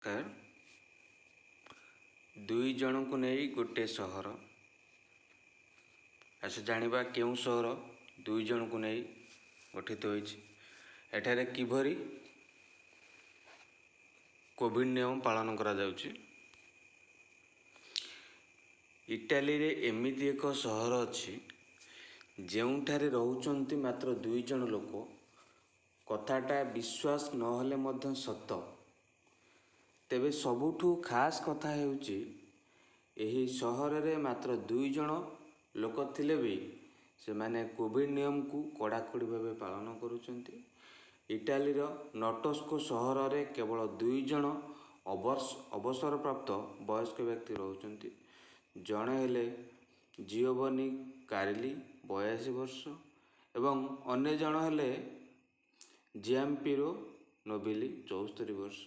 नमस्कार। दुई जन को नहीं गोटे सहर आस जानिबा केउं सहर दुई जन को नहीं गठित होइछि। एठारे किभरी कोविड नियम पालन करा जाउछि। इटाली रे एमिति एक सहर अछि जेउठारे रहउचंती मात्र दुई जन लोक। कथाटा विश्वास नहले मध्य सत। तेबे सबुठु खास कथा हेउछि एही सहर रे मात्र दुई जन लोक थिले भी से माने कोविड नियम को कड़ाकड़ी भावे पालन करुचंती। इटाली रो नटस्को सहर रे केवल दुई जन अवसर प्राप्त वयस्क व्यक्ति रहउचंती। जणे हेले जियोवनी कारिली 82 वर्ष एवं अन्य जन हेले जियाम्पिरो नोबिली 74 वर्ष।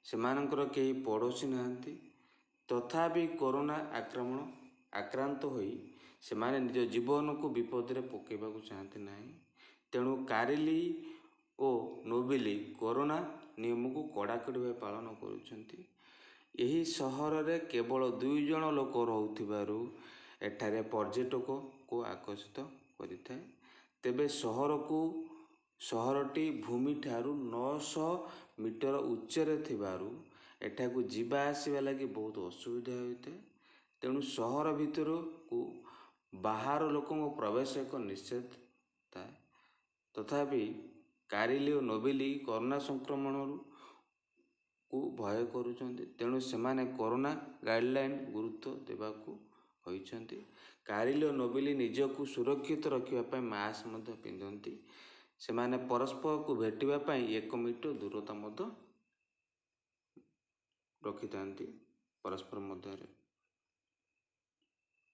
सेमानंकर केही पड़ोसी नाहंती। तथापि कोरोना आक्रांत होई सेमाने निज जीवन को विपद रे पकेबाकू चाहती नाही। तेणु कारिली ओ नोबिली कोरोना नियम को कड़ाकड़ी भावे पालन करुछंती। एही सहर रे केवल दुई जन लोक रहउथिबारु एठारे पर्यटक को आकर्षित करिथाए। तेबे सहरटी भूमि ठारू 900 मीटर उच्चरे थिबारु एठाकू जीवा आसीबा लागि बहुत असुविधा होइते। तेणु सहर भितर को बाहर लोकों प्रवेश एक निषेध थाए। तथापि कारिली और नोबिली कोरोना संक्रमण को भय करुचंती। तेणु सेमाने कोरोना गाइडलाइन गुरुत्व देबाकू होइचंती। कारिली और नोबिली निजको सुरक्षित रखिबा पय मास्क मध्य पिंधंती। सेमाने परस्पर को भेटिबा पय 1 मीटर दूरता मध्य रखिथांती परस्पर मध्य।